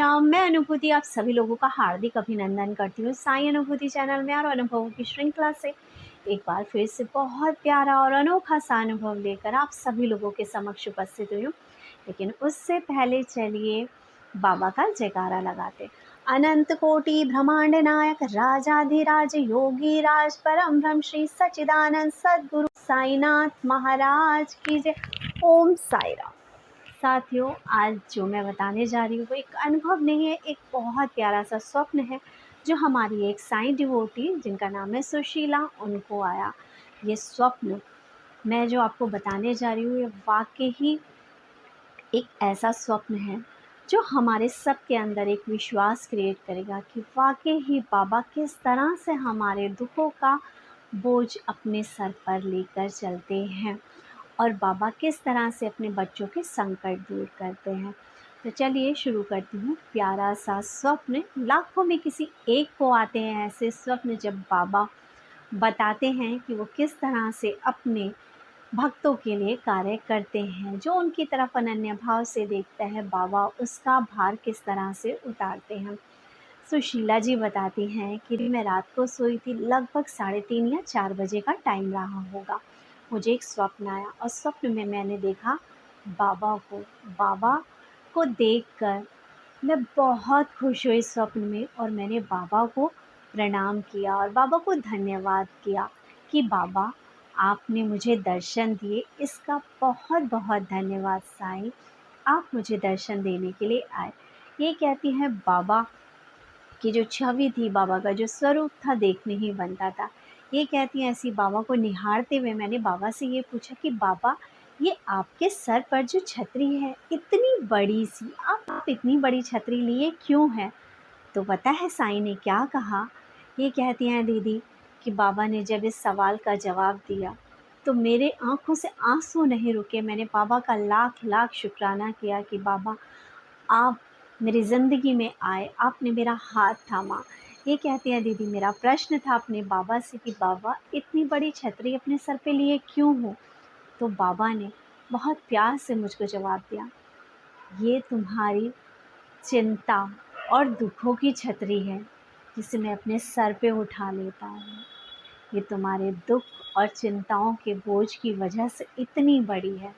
राम। मैं अनुभूति आप सभी लोगों का हार्दिक अभिनंदन करती हूँ साईं अनुभूति चैनल में और अनुभवों की श्रृंखला से एक बार फिर से बहुत प्यारा और अनोखा सा अनुभव लेकर आप सभी लोगों के समक्ष उपस्थित हुई हूँ। लेकिन उससे पहले चलिए बाबा का जयकारा लगाते। अनंत कोटि ब्रह्मांड नायक राजाधिराज योगी राज परम ब्रह्म श्री सच्चिदानंद सद्गुरु साईनाथ महाराज की जय। ओम साई राम। साथियों, आज जो मैं बताने जा रही हूँ वो एक अनुभव नहीं है, एक बहुत प्यारा सा स्वप्न है जो हमारी एक साईं डिवोटी जिनका नाम है सुशीला, उनको आया। ये स्वप्न मैं जो आपको बताने जा रही हूँ ये वाकई ही एक ऐसा स्वप्न है जो हमारे सब के अंदर एक विश्वास क्रिएट करेगा कि वाकई ही बाबा किस तरह से हमारे दुखों का बोझ अपने सर पर लेकर चलते हैं और बाबा किस तरह से अपने बच्चों के संकट दूर करते हैं। तो चलिए शुरू करती हूँ। प्यारा सा स्वप्न, लाखों में किसी एक को आते हैं ऐसे स्वप्न जब बाबा बताते हैं कि वो किस तरह से अपने भक्तों के लिए कार्य करते हैं। जो उनकी तरफ अनन्य भाव से देखता है बाबा उसका भार किस तरह से उतारते हैं। सुशीला जी बताती हैं कि मैं रात को सोई थी, लगभग 3:30 या 4 बजे का टाइम रहा होगा। मुझे एक स्वप्न आया और स्वप्न में मैंने देखा बाबा को। बाबा को देखकर मैं बहुत खुश हुई स्वप्न में और मैंने बाबा को प्रणाम किया और बाबा को धन्यवाद किया कि बाबा आपने मुझे दर्शन दिए, इसका बहुत बहुत धन्यवाद साईं, आप मुझे दर्शन देने के लिए आए। ये कहती हैं बाबा की जो छवि थी, बाबा का जो स्वरूप था देखने ही बनता था। ये कहती हैं ऐसी बाबा को निहारते हुए मैंने बाबा से ये पूछा कि बाबा ये आपके सर पर जो छतरी है इतनी बड़ी सी, आप इतनी बड़ी छतरी लिए क्यों है? तो पता है साईं ने क्या कहा? ये कहती हैं दीदी कि बाबा ने जब इस सवाल का जवाब दिया तो मेरे आँखों से आंसू नहीं रुके। मैंने बाबा का लाख लाख शुक्राना किया कि बाबा आप मेरी ज़िंदगी में आए, आपने मेरा हाथ थामा। ये कहती हैं दीदी मेरा प्रश्न था अपने बाबा से कि बाबा इतनी बड़ी छतरी अपने सर पे लिए क्यों हो? तो बाबा ने बहुत प्यार से मुझको जवाब दिया, ये तुम्हारी चिंता और दुखों की छतरी है जिसे मैं अपने सर पे उठा लेता हूँ। ये तुम्हारे दुख और चिंताओं के बोझ की वजह से इतनी बड़ी है।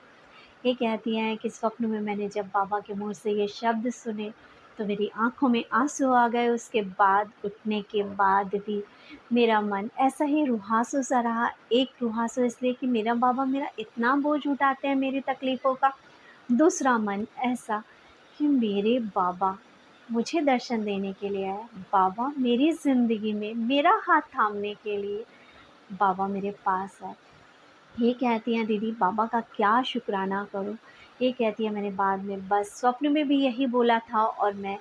ये कहती हैं कि स्वप्न में मैंने जब बाबा के मुँह से ये शब्द सुने तो मेरी आँखों में आंसू आ गए। उसके बाद उठने के बाद भी मेरा मन ऐसा ही रुहासू सा रहा। एक रुहासू इसलिए कि मेरा बाबा मेरा इतना बोझ उठाते हैं मेरी तकलीफ़ों का, दूसरा मन ऐसा कि मेरे बाबा मुझे दर्शन देने के लिए आए, बाबा मेरी ज़िंदगी में मेरा हाथ थामने के लिए बाबा मेरे पास आए। ये कहती हैं दीदी बाबा का क्या शुक्राना करूं। ये कहती है मैंने बाद में बस स्वप्न में भी यही बोला था और मैं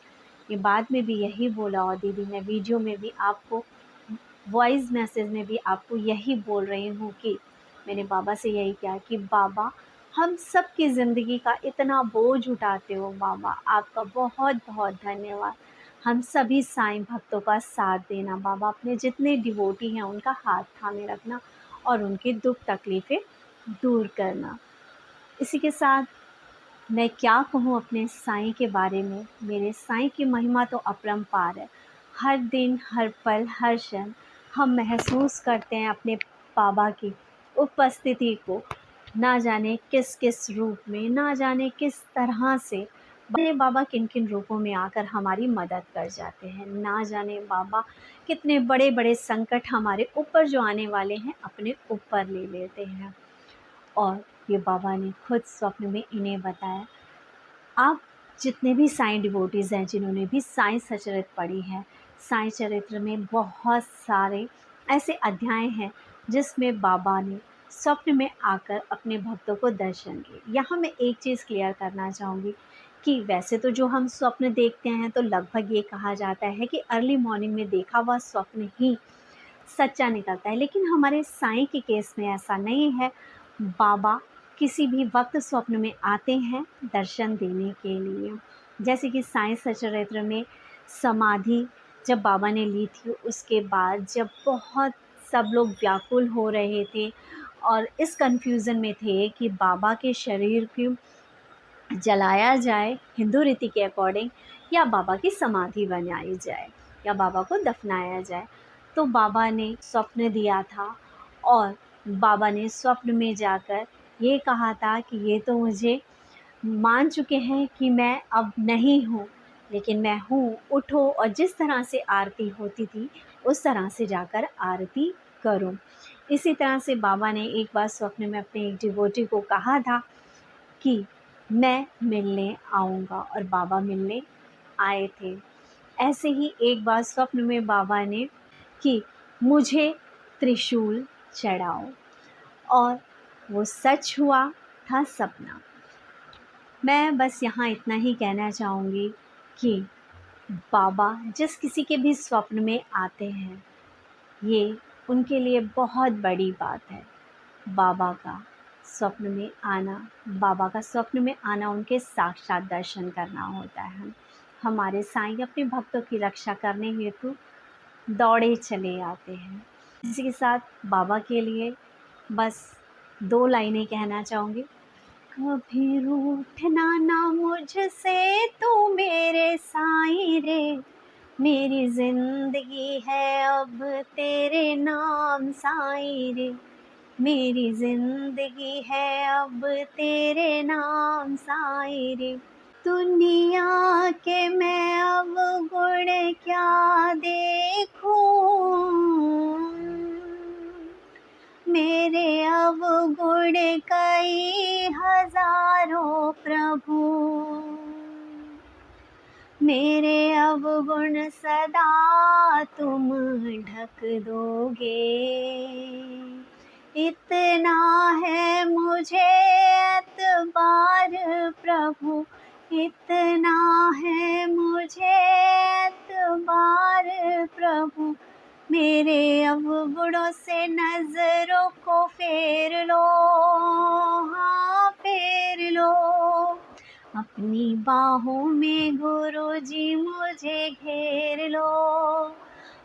ये बाद में भी यही बोला और दीदी मैं वीडियो में भी आपको वॉइस मैसेज में भी आपको यही बोल रही हूँ कि मैंने बाबा से यही कहा कि बाबा हम सब की ज़िंदगी का इतना बोझ उठाते हो, बाबा आपका बहुत बहुत धन्यवाद। हम सभी साईं भक्तों का साथ देना बाबा, अपने जितने डिवोटी हैं उनका हाथ थामे रखना और उनकी दुख तकलीफ़ें दूर करना। इसी के साथ मैं क्या कहूँ अपने साईं के बारे में। मेरे साईं की महिमा तो अपरंपार है। हर दिन, हर पल, हर क्षण हम महसूस करते हैं अपने बाबा की उपस्थिति को। ना जाने किस किस रूप में, ना जाने किस तरह से मेरे बाबा किन किन रूपों में आकर हमारी मदद कर जाते हैं। ना जाने बाबा कितने बड़े बड़े संकट हमारे ऊपर जो आने वाले हैं अपने ऊपर ले लेते हैं। और ये बाबा ने खुद स्वप्न में इन्हें बताया। आप जितने भी साईं डिवोटीज़ हैं जिन्होंने भी साईं सचरित्र पढ़ी है, साईं चरित्र में बहुत सारे ऐसे अध्याय हैं जिसमें बाबा ने स्वप्न में आकर अपने भक्तों को दर्शन दिए। यहाँ मैं एक चीज़ क्लियर करना चाहूँगी कि वैसे तो जो हम स्वप्न देखते हैं तो लगभग ये कहा जाता है कि अर्ली मॉर्निंग में देखा हुआ स्वप्न ही सच्चा निकलता है, लेकिन हमारे साईं के केस में ऐसा नहीं है। बाबा किसी भी वक्त स्वप्न में आते हैं दर्शन देने के लिए। जैसे कि साईं सचरित्र में समाधि जब बाबा ने ली थी उसके बाद जब बहुत सब लोग व्याकुल हो रहे थे और इस कन्फ्यूज़न में थे कि बाबा के शरीर की जलाया जाए हिंदू रीति के अकॉर्डिंग, या बाबा की समाधि बनाई जाए, या बाबा को दफनाया जाए। तो बाबा ने स्वप्न दिया था, और बाबा ने स्वप्न में जाकर ये कहा था कि ये तो मुझे मान चुके हैं कि मैं अब नहीं हूँ, लेकिन मैं हूँ, उठो और जिस तरह से आरती होती थी उस तरह से जाकर आरती करो। इसी तरह से बाबा ने एक बार स्वप्न में अपने एक डिवोटी को कहा था कि मैं मिलने आऊँगा, और बाबा मिलने आए थे। ऐसे ही एक बार स्वप्न में बाबा ने कि मुझे त्रिशूल चढ़ाओ, और वो सच हुआ था सपना। मैं बस यहाँ इतना ही कहना चाहूँगी कि बाबा जिस किसी के भी स्वप्न में आते हैं, ये उनके लिए बहुत बड़ी बात है। बाबा का स्वप्न में आना, बाबा का स्वप्न में आना उनके साक्षात दर्शन करना होता है। हमारे साईं अपने भक्तों की रक्षा करने हेतु दौड़े चले आते हैं। इसी के साथ बाबा के लिए बस 2 लाइनें कहना चाहूँगी। कभी रूठना ना मुझसे तू मेरे साईं रे, मेरी ज़िंदगी है अब तेरे नाम साईं रे, मेरी ज़िंदगी है अब तेरे नाम साईं रे। दुनिया के मैं अब गुण क्या देखूं, मेरे अब गुण कई हजारों प्रभु, मेरे अब गुण सदा तुम ढक दोगे। इतना है मुझे एतबार प्रभु, इतना है मुझे एतबार प्रभु, मेरे अब गुणों से नजरों को फेर लो, हाँ फेर लो। अपनी बाहों में गुरुजी मुझे घेर लो,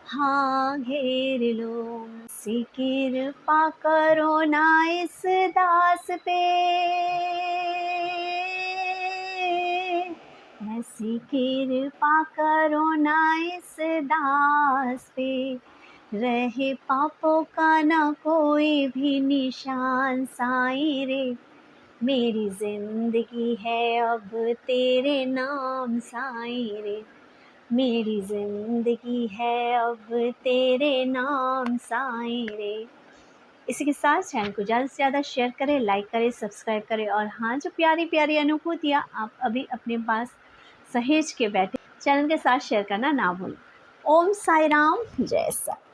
हाँ घेर लो। ऐसी कृपा करो ना इस दास पे, ऐसी कृपा करो ना इस दास पे, रहे पापों का ना कोई भी निशान साईं रे, मेरी ज़िंदगी है अब तेरे नाम साईं रे, मेरी ज़िंदगी है अब तेरे नाम साईं रे। इसी के साथ चैनल को ज़्यादा से ज़्यादा शेयर करें, लाइक करें, सब्सक्राइब करें, और हाँ, जो प्यारी प्यारी अनुभूतियाँ आप अभी अपने पास सहेज के बैठे, चैनल के साथ शेयर करना ना भूलें। ओम साई राम, जय साई।